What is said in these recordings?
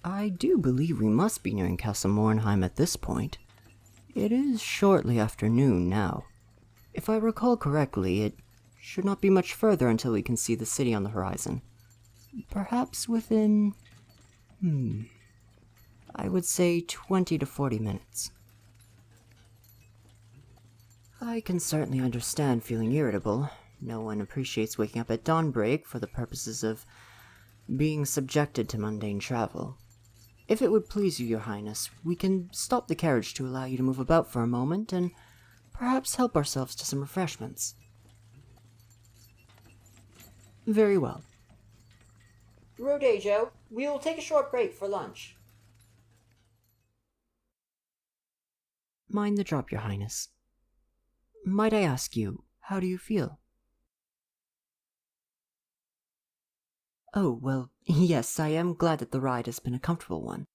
I do believe we must be nearing Castle Mornheim at this point. It is shortly after noon now. If I recall correctly, it should not be much further until we can see the city on the horizon. Perhaps within... I would say 20 to 40 minutes. I can certainly understand feeling irritable. No one appreciates waking up at dawnbreak for the purposes of being subjected to mundane travel. If it would please you, Your Highness, we can stop the carriage to allow you to move about for a moment and perhaps help ourselves to some refreshments. Very well. Rodejo, we will take a short break for lunch. Mind the drop, Your Highness. Might I ask you, how do you feel? Oh, well, yes, I am glad that the ride has been a comfortable one.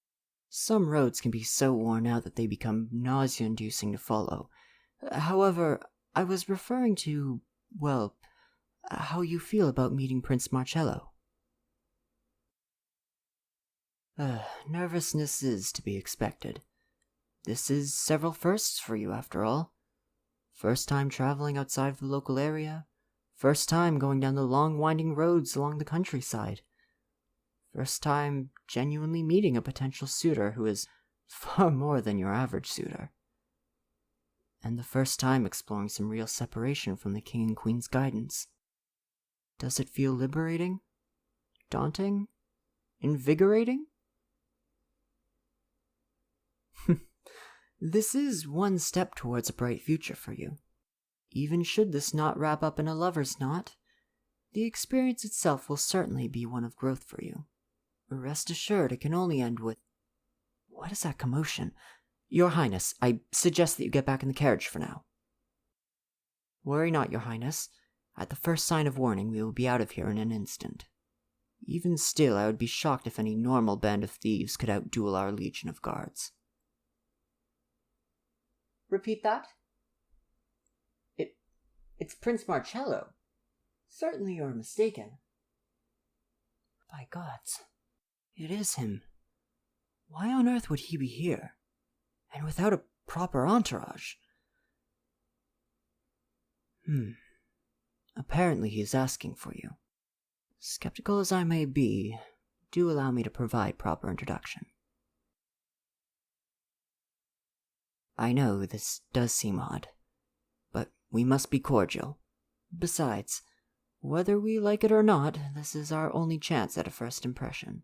Some roads can be so worn out that they become nausea-inducing to follow. However, I was referring to, well, how you feel about meeting Prince Marcello. Nervousness is to be expected. This is several firsts for you, after all. First time traveling outside of the local area. First time going down the long winding roads along the countryside. First time genuinely meeting a potential suitor who is far more than your average suitor. And the first time exploring some real separation from the King and Queen's guidance. Does it feel liberating? Daunting? Invigorating? This is one step towards a bright future for you. Even should this not wrap up in a lover's knot, the experience itself will certainly be one of growth for you. Rest assured it can only end with... What is that commotion? Your Highness, I suggest that you get back in the carriage for now. Worry not, Your Highness. At the first sign of warning, we will be out of here in an instant. Even still, I would be shocked if any normal band of thieves could outduel our legion of guards. Repeat that? It's Prince Marcello. Certainly you are mistaken. By gods, it is him. Why on earth would he be here? And without a proper entourage? Apparently he is asking for you. Skeptical as I may be, do allow me to provide proper introduction. I know this does seem odd, but we must be cordial. Besides, whether we like it or not, this is our only chance at a first impression.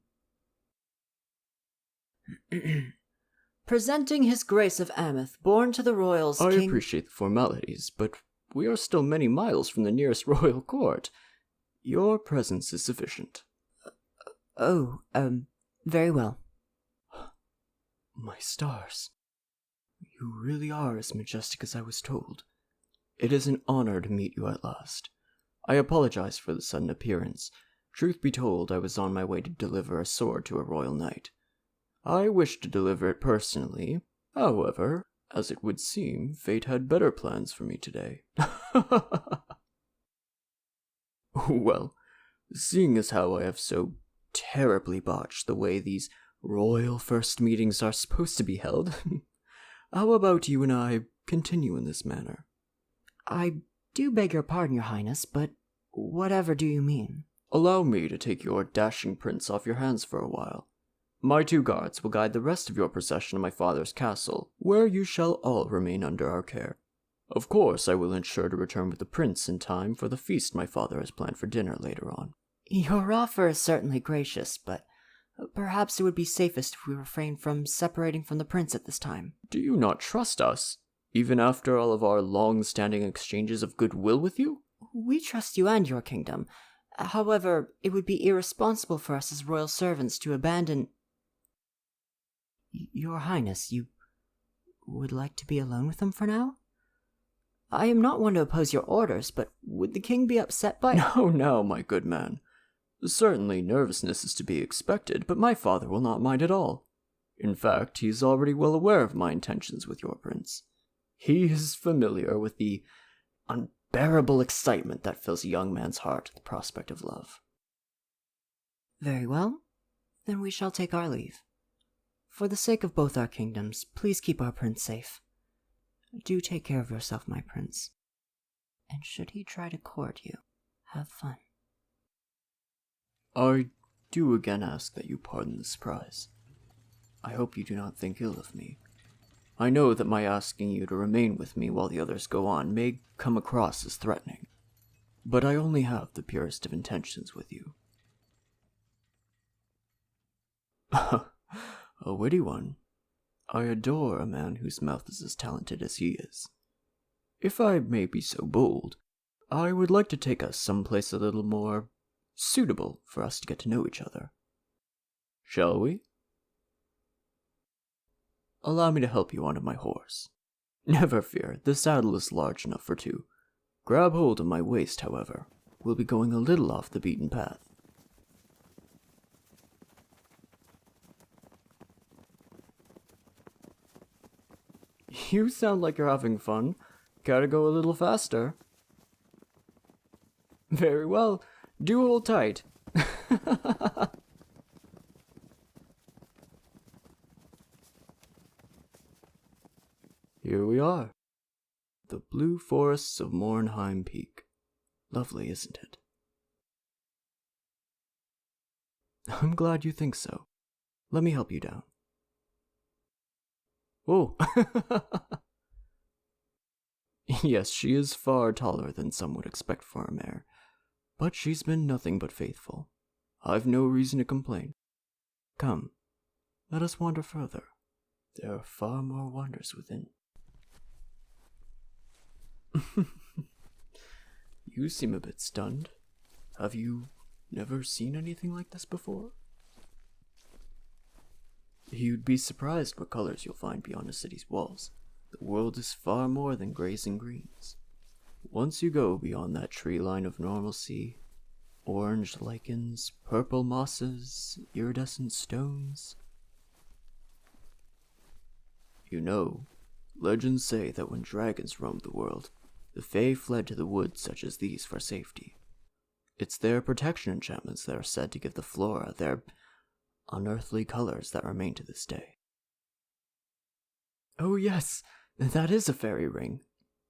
Presenting His Grace of Ameth, born to the royals, I King... appreciate the formalities, but we are still many miles from the nearest royal court. Your presence is sufficient. Very well. My stars. You really are as majestic as I was told. It is an honor to meet you at last. I apologize for the sudden appearance. Truth be told, I was on my way to deliver a sword to a royal knight. I wished to deliver it personally. However, as it would seem, fate had better plans for me today. Well, seeing as how I have so terribly botched the way these royal first meetings are supposed to be held, how about you and I continue in this manner? I do beg your pardon, Your Highness, but whatever do you mean? Allow me to take your dashing prince off your hands for a while. My 2 guards will guide the rest of your procession to my father's castle, where you shall all remain under our care. Of course, I will ensure to return with the prince in time for the feast my father has planned for dinner later on. Your offer is certainly gracious, but perhaps it would be safest if we refrain from separating from the prince at this time. Do you not trust us, even after all of our long-standing exchanges of goodwill with you? We trust you and your kingdom. However, it would be irresponsible for us as royal servants to abandon... Your Highness, you would like to be alone with them for now? I am not one to oppose your orders, but would the king be upset by... No, my good man. Certainly nervousness is to be expected, but my father will not mind at all. In fact, he is already well aware of my intentions with your prince. He is familiar with the unbearable excitement that fills a young man's heart at the prospect of love. Very well. Then we shall take our leave. For the sake of both our kingdoms, please keep our prince safe. Do take care of yourself, my prince. And should he try to court you, have fun. I do again ask that you pardon the surprise. I hope you do not think ill of me. I know that my asking you to remain with me while the others go on may come across as threatening, but I only have the purest of intentions with you. A witty one. I adore a man whose mouth is as talented as he is. If I may be so bold, I would like to take us someplace a little more suitable for us to get to know each other. Shall we? Allow me to help you onto my horse. Never fear, the saddle is large enough for two. Grab hold of my waist, however. We'll be going a little off the beaten path. You sound like you're having fun. Gotta go a little faster. Very well. Do hold tight. Here we are. The blue forests of Mornheim Peak. Lovely, isn't it? I'm glad you think so. Let me help you down. Whoa. Yes, she is far taller than some would expect for a mare, but she's been nothing but faithful. I've no reason to complain. Come, let us wander further. There are far more wonders within. You seem a bit stunned. Have you never seen anything like this before? You'd be surprised what colors you'll find beyond a city's walls. The world is far more than grays and greens. Once you go beyond that tree line of normalcy, orange lichens, purple mosses, iridescent stones. You know, legends say that when dragons roamed the world, the Fae fled to the woods such as these for safety. It's their protection enchantments that are said to give the flora their unearthly colors that remain to this day. Oh yes, that is a fairy ring.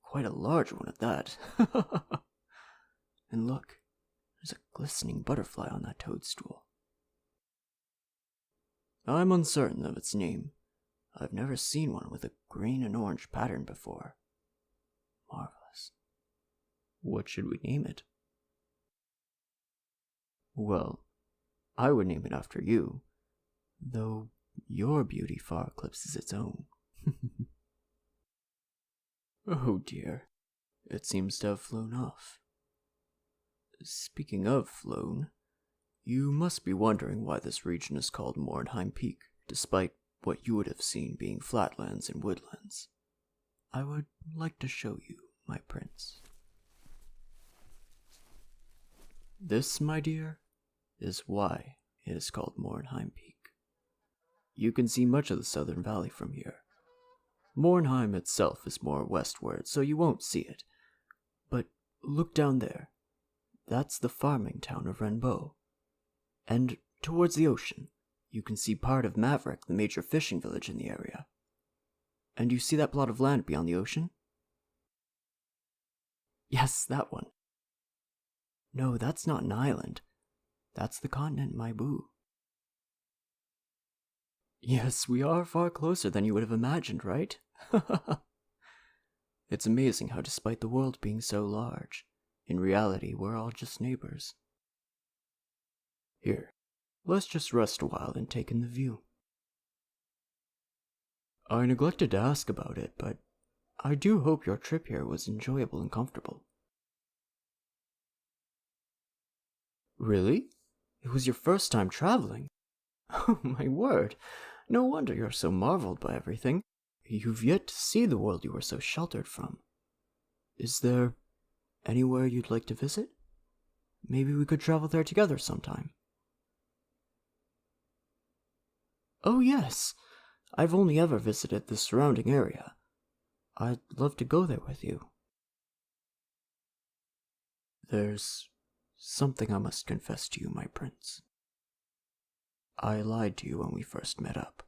Quite a large one at that. And look, there's a glistening butterfly on that toadstool. I'm uncertain of its name. I've never seen one with a green and orange pattern before. Marvelous. What should we name it? Well, I would name it after you, though your beauty far eclipses its own. Oh dear, it seems to have flown off. Speaking of flown, you must be wondering why this region is called Mornheim Peak, despite what you would have seen being flatlands and woodlands. I would like to show you, my prince. This, my dear, is why it is called Mornheim Peak. You can see much of the southern valley from here. Mornheim itself is more westward, so you won't see it. But look down there. That's the farming town of Renbo. And towards the ocean, you can see part of Maverick, the major fishing village in the area. And you see that plot of land beyond the ocean? Yes, that one. No, that's not an island. That's the continent Maibu. Yes, we are far closer than you would have imagined, right? It's amazing how despite the world being so large, in reality we're all just neighbors. Here, let's just rest a while and take in the view. I neglected to ask about it, but I do hope your trip here was enjoyable and comfortable. Really? It was your first time traveling? Oh, my word. No wonder you're so marveled by everything. You've yet to see the world you were so sheltered from. Is there anywhere you'd like to visit? Maybe we could travel there together sometime. Oh, yes. I've only ever visited the surrounding area. I'd love to go there with you. There's something I must confess to you, my prince. I lied to you when we first met up.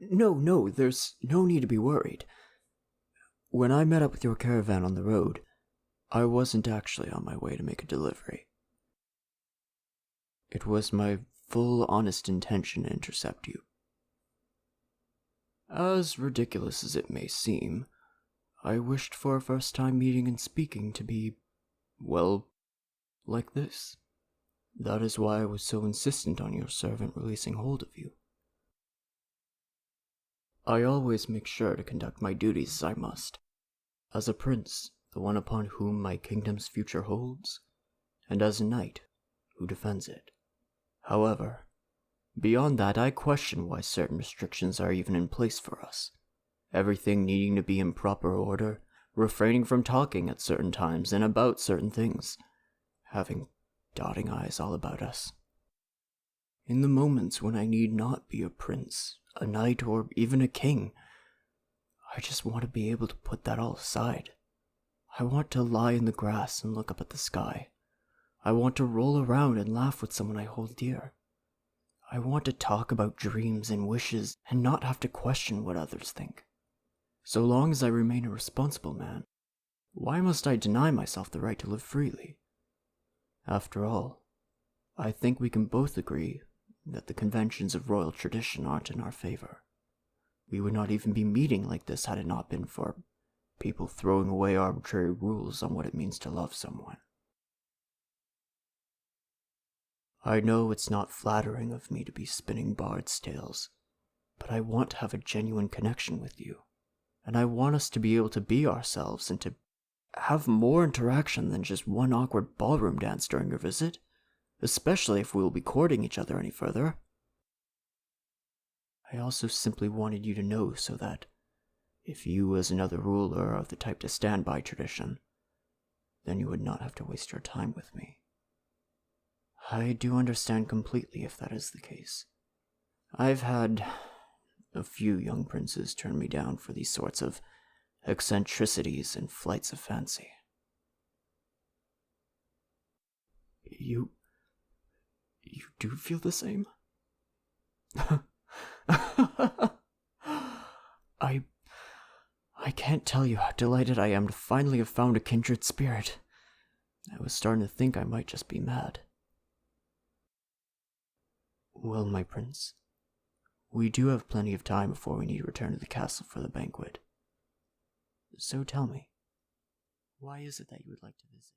No, there's no need to be worried. When I met up with your caravan on the road, I wasn't actually on my way to make a delivery. It was my full, honest intention to intercept you. As ridiculous as it may seem, I wished for a first-time meeting and speaking to be, well, like this. That is why I was so insistent on your servant releasing hold of you. I always make sure to conduct my duties as I must, as a prince, the one upon whom my kingdom's future holds, and as a knight who defends it. However, beyond that, I question why certain restrictions are even in place for us. Everything needing to be in proper order, refraining from talking at certain times and about certain things, having dotting eyes all about us. In the moments when I need not be a prince, a knight, or even a king, I just want to be able to put that all aside. I want to lie in the grass and look up at the sky. I want to roll around and laugh with someone I hold dear. I want to talk about dreams and wishes and not have to question what others think. So long as I remain a responsible man, why must I deny myself the right to live freely? After all, I think we can both agree that the conventions of royal tradition aren't in our favor. We would not even be meeting like this had it not been for people throwing away arbitrary rules on what it means to love someone. I know it's not flattering of me to be spinning bard's tales, but I want to have a genuine connection with you, and I want us to be able to be ourselves and to have more interaction than just one awkward ballroom dance during your visit, especially if we will be courting each other any further. I also simply wanted you to know so that, if you as another ruler are the type to stand by tradition, then you would not have to waste your time with me. I do understand completely if that is the case. I've had a few young princes turn me down for these sorts of eccentricities and flights of fancy. You do feel the same? I can't tell you how delighted I am to finally have found a kindred spirit. I was starting to think I might just be mad. Well, my prince, we do have plenty of time before we need to return to the castle for the banquet. So tell me, why is it that you would like to visit?